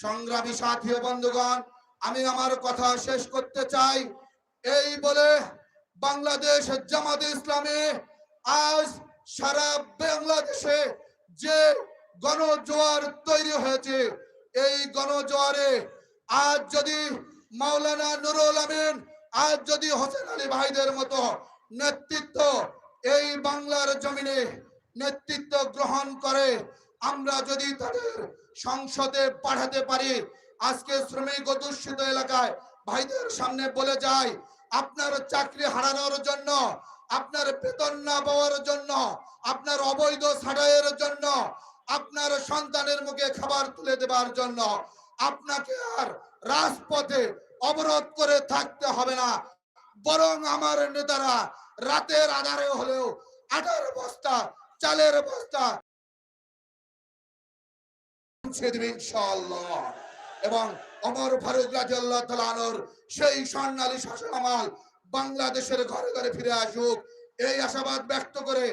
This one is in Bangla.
সংগ্রামী সাথী ও বন্ধুগণ, আমি আমার কথা শেষ করতে চাই এই বলে, বাংলাদেশ জামাতে ইসলামী আজ সারা বাংলাদেশে যে গণজোয়ার তৈরি হয়েছে, এই গণজোয়ারে আজ যদি মাওলানা নুরুল আমিন, আজ যদি হোসেন আলী ভাইদের মতো নেতৃত্ব এই বাংলার জমিনে নেতৃত্ব গ্রহণ করে, আমরা যদি তাদের সংসদে পাঠাতে পারি, আজকে শ্রমিক অধ্যুষিত এলাকায় ভাইদের সামনে বলে যায়, আপনার চাকরি হারানোর জন্য, আপনার বেতন না পাওয়ার জন্য, আপনার অবৈধ ছাঁটাইয়ের জন্য, আপনার সন্তানের মুখে খাবার তুলে দেবার জন্য আপনাকে আর রাজপথে অবরোধ করে থাকতে হবে না, বরং আমার নেতারা রাতের আধারে হলেও আটার বস্তা, চালের বস্তা ইনশাআল্লাহ। এবং ওমর ফারুক রাদিয়াল্লাহু তাআলা আনহুর সেই স্বর্ণালী শাসনামল বাংলাদেশের ঘরে ঘরে ফিরে আসুক, এই আশাবাদ ব্যক্ত করে